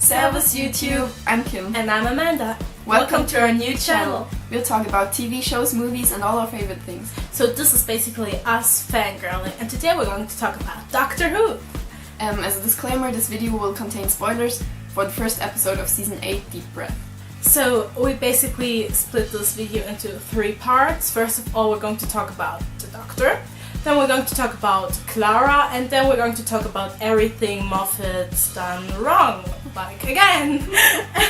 Servus YouTube, I'm Kim. And I'm Amanda. Welcome to our new channel. We'll talk about TV shows, movies and all our favorite things. So this is basically us fangirling, and today we're going to talk about Doctor Who. As a disclaimer, this video will contain spoilers for the first episode of Season 8, Deep Breath. So we basically split this video into 3 parts. First of all, we're going to talk about the Doctor. Then we're going to talk about Clara, and then we're going to talk about everything Moffat's done wrong, like again.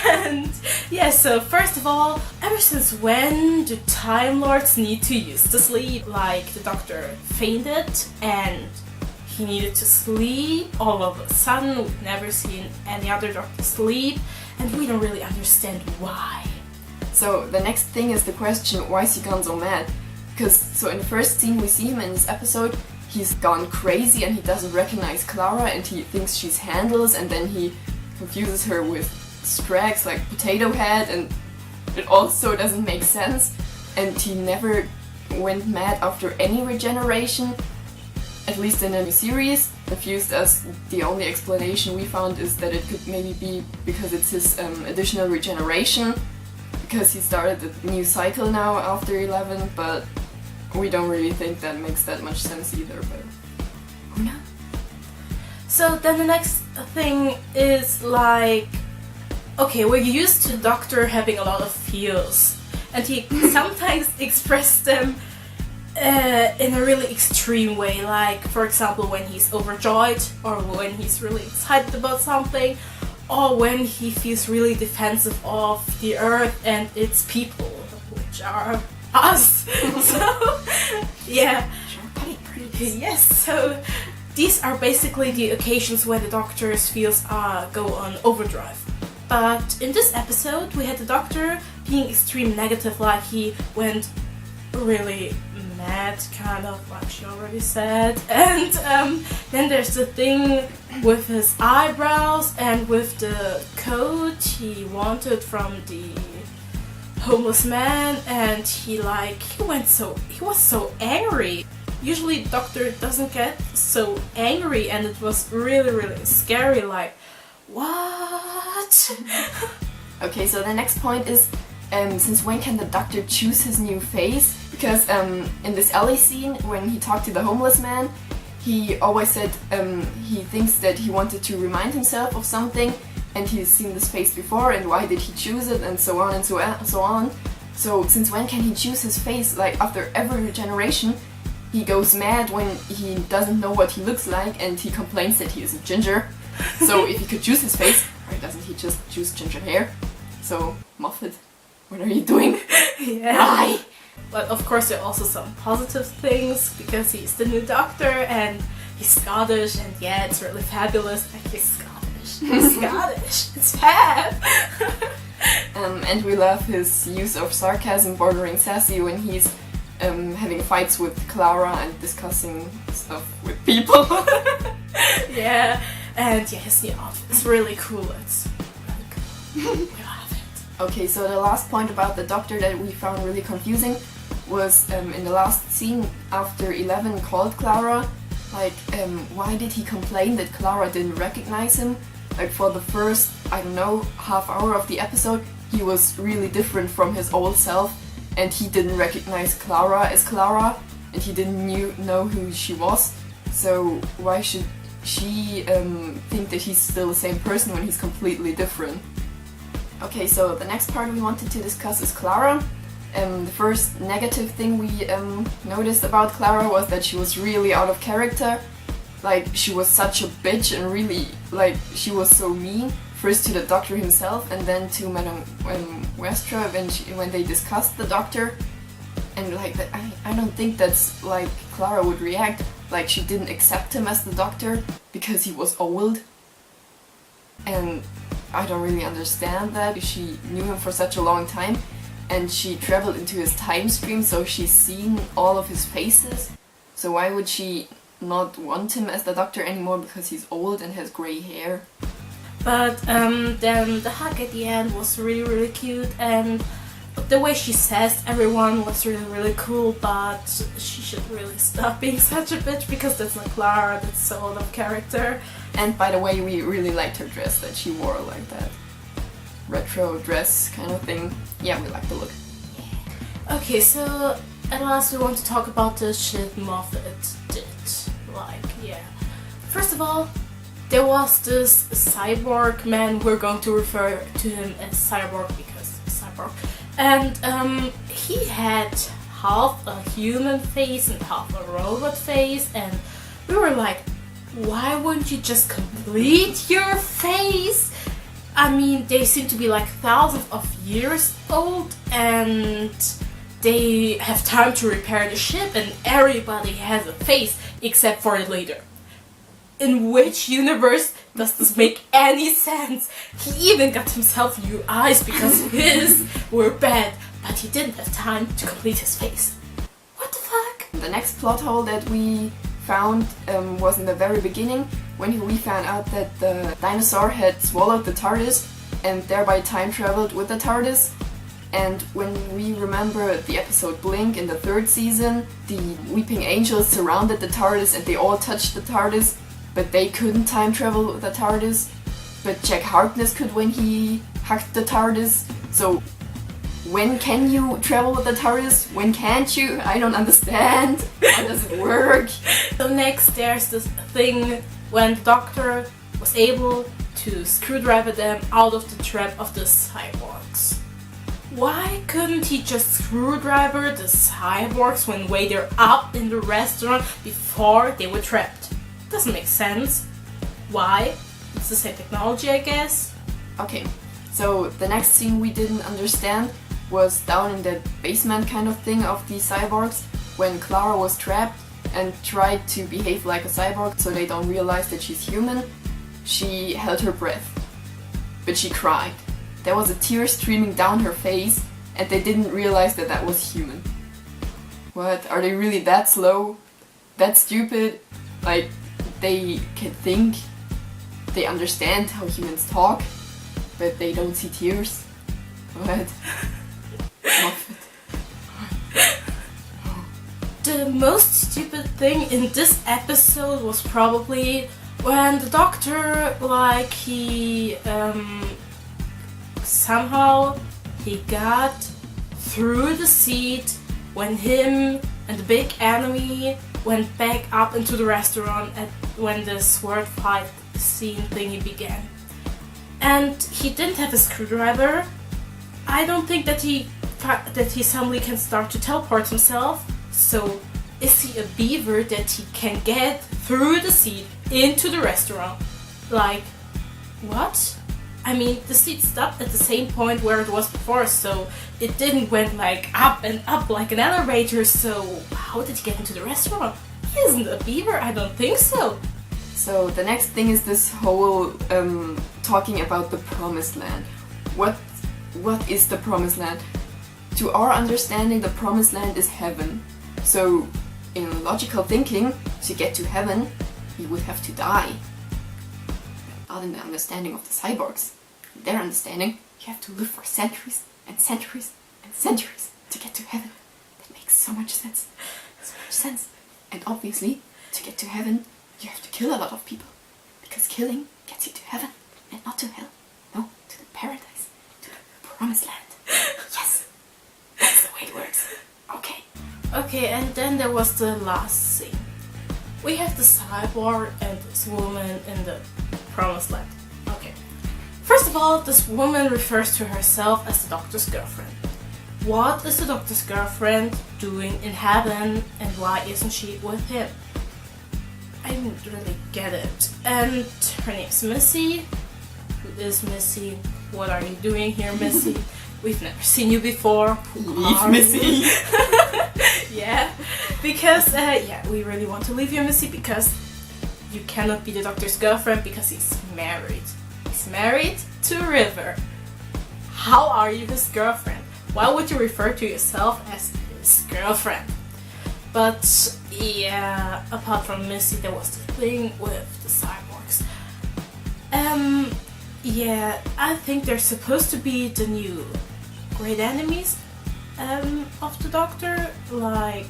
And yeah, so first of all, ever since when do Time Lords need to use the sleep? Like the Doctor fainted and he needed to sleep all of a sudden. We've never seen any other Doctor sleep, and we don't really understand why. So the next thing is the question, why is he gone so mad? Because in the first scene we see him in this episode, he's gone crazy and he doesn't recognize Clara and he thinks she's Handles, and then he confuses her with Strax, like Potato Head, and it also doesn't make sense. And he never went mad after any regeneration, at least in the new series. Confused as the only explanation we found is that it could maybe be because it's his additional regeneration, because he started a new cycle now after 11, but we don't really think that makes that much sense either, but who knows? So then the next thing is like, okay, we're used to the Doctor having a lot of feels, and he sometimes expressed them in a really extreme way, like for example when he's overjoyed, or when he's really excited about something, or when he feels really defensive of the Earth and its people, which are us. So yeah, yes, so these are basically the occasions where the Doctor's feels go on overdrive. But in this episode we had the Doctor being extreme negative, like he went really mad, kind of, like she already said. And then there's the thing with his eyebrows and with the coat he wanted from the homeless man, and he was so angry. Usually Doctor doesn't get so angry, and it was really scary, like, what? Okay, so the next point is, since when can the Doctor choose his new face? Because in this alley scene, when he talked to the homeless man, he always said he thinks that he wanted to remind himself of something, and he's seen this face before, and why did he choose it, and so on and so on. So since when can he choose his face? Like after every regeneration, he goes mad when he doesn't know what he looks like, and he complains that he is a ginger. So if he could choose his face, why doesn't he just choose ginger hair? So Moffat, what are you doing? Yeah. Why? But of course there are also some positive things, because he's the new Doctor and he's Scottish, and yeah, it's really fabulous. Like, he's Scottish. He's Scottish. It's fab. And we love his use of sarcasm bordering sassy when he's having fights with Clara and discussing stuff with people. Yeah, and yeah, his new outfit is really cool. It's really cool. We love it. Okay, so the last point about the Doctor that we found really confusing was in the last scene after 11 called Clara. Like, why did he complain that Clara didn't recognize him? Like, for the first, I don't know, half hour of the episode, he was really different from his old self, and he didn't recognize Clara as Clara, and he didn't know who she was. So why should she think that he's still the same person when he's completely different? Okay, so the next part we wanted to discuss is Clara. The first negative thing we noticed about Clara was that she was really out of character. Like, she was such a bitch, and really, like, she was so mean. First to the Doctor himself, and then to Madame Westra when they discussed the Doctor. And like, I don't think that's like Clara would react. Like, she didn't accept him as the Doctor because he was old. And I don't really understand that. She knew him for such a long time, and she traveled into his time stream, so she's seen all of his faces. So why would she not want him as the Doctor anymore because he's old and has grey hair? But then the hug at the end was really cute, and the way she says everyone was really cool, but she should really stop being such a bitch, because that's not Clara, that's so out of character. And by the way, we really liked her dress that she wore, like that retro dress kind of thing. Yeah, we liked the look. Okay, so at last we want to talk about the shit Moffat did. Like, yeah. First of all, there was this cyborg man, we're going to refer to him as Cyborg because cyborg. And he had half a human face and half a robot face, and we were like, why wouldn't you just complete your face? I mean, they seem to be like thousands of years old, and they have time to repair the ship, and everybody has a face except for the leader. In which universe does this make any sense? He even got himself new eyes because his were bad, but he didn't have time to complete his face. What the fuck? The next plot hole that we found was in the very beginning, when we found out that the dinosaur had swallowed the TARDIS and thereby time traveled with the TARDIS. And when we remember the episode Blink in the 3rd season, the weeping angels surrounded the TARDIS and they all touched the TARDIS, but they couldn't time travel with the TARDIS. But Jack Harkness could when he hacked the TARDIS. So when can you travel with the TARDIS? When can't you? I don't understand. How does it work? So next there's this thing when the Doctor was able to screwdriver them out of the trap of the cyborgs. Why couldn't he just screwdriver the cyborgs when they're up in the restaurant before they were trapped? Doesn't make sense. Why? It's the same technology, I guess. Okay, so the next scene we didn't understand was down in the basement kind of thing of the cyborgs, when Clara was trapped and tried to behave like a cyborg so they don't realize that she's human. She held her breath, but she cried. There was a tear streaming down her face, and they didn't realize that that was human. What? Are they really that slow? That stupid? Like, they can think, they understand how humans talk, but they don't see tears? What? Moffat. The most stupid thing in this episode was probably when the Doctor, like, somehow he got through the seat when him and the big enemy went back up into the restaurant when the sword fight scene thingy began. And he didn't have a screwdriver. I don't think that he suddenly can start to teleport himself. So is he a beaver that he can get through the seat into the restaurant? Like, what? I mean, the seat stopped at the same point where it was before, so it didn't went like up and up like an elevator, so how did he get into the restaurant? He isn't a beaver, I don't think so. So the next thing is this whole talking about the Promised Land. What is the Promised Land? To our understanding, the Promised Land is heaven. So in logical thinking, to get to heaven, you would have to die. Not in the understanding of the cyborgs. In their understanding, you have to live for centuries and centuries and centuries to get to heaven. That makes so much sense. So much sense. And obviously, to get to heaven, you have to kill a lot of people. Because killing gets you to heaven and not to hell. No, to the paradise. To the Promised Land. Yes! That's the way it works. Okay. Okay, and then there was the last scene. We have the cyborg and this woman in the Promised Land. Okay. First of all, this woman refers to herself as the Doctor's girlfriend. What is the Doctor's girlfriend doing in heaven, and why isn't she with him? I didn't really get it. And her name's Missy. Who is Missy? What are you doing here, Missy? We've never seen you before. Leave Missy! Yeah, because, we really want to leave you, Missy, because you cannot be the Doctor's girlfriend because he's married. He's married to River. How are you his girlfriend? Why would you refer to yourself as his girlfriend? But, yeah, apart from Missy, there was the thing with the cyborgs. Yeah, I think they're supposed to be the new great enemies of the Doctor. Like,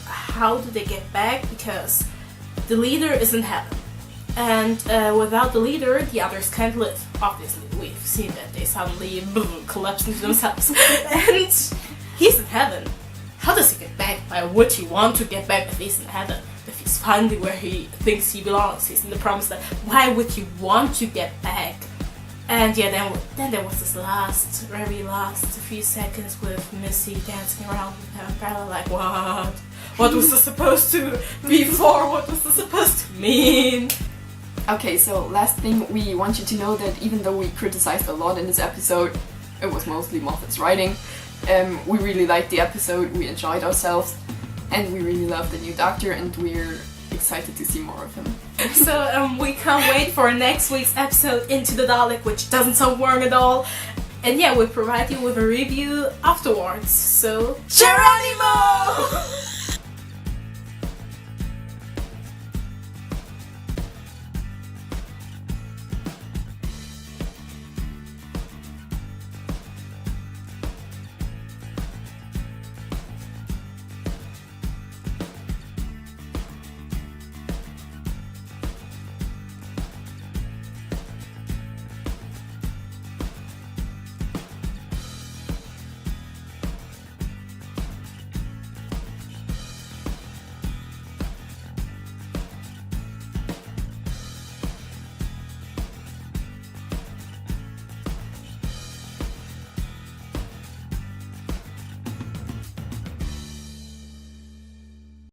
how do they get back? Because the leader is in heaven. And without the leader, the others can't live. Obviously, we've seen that they suddenly collapse into themselves. And he's in heaven. How does he get back? Why would he want to get back if he's in heaven? If he's finally where he thinks he belongs, he's in the promised land. Why would he want to get back? And yeah, then there was this very last few seconds with Missy dancing around with her umbrella, like, what? What was this supposed to be for? What was this supposed to mean? Okay, so last thing, we want you to know that even though we criticized a lot in this episode, it was mostly Moffat's writing. We really liked the episode, we enjoyed ourselves, and we really love the new Doctor, and we're excited to see more of him. So we can't wait for next week's episode, Into the Dalek, which doesn't sound boring at all. And yeah, we'll provide you with a review afterwards. So, Geronimo!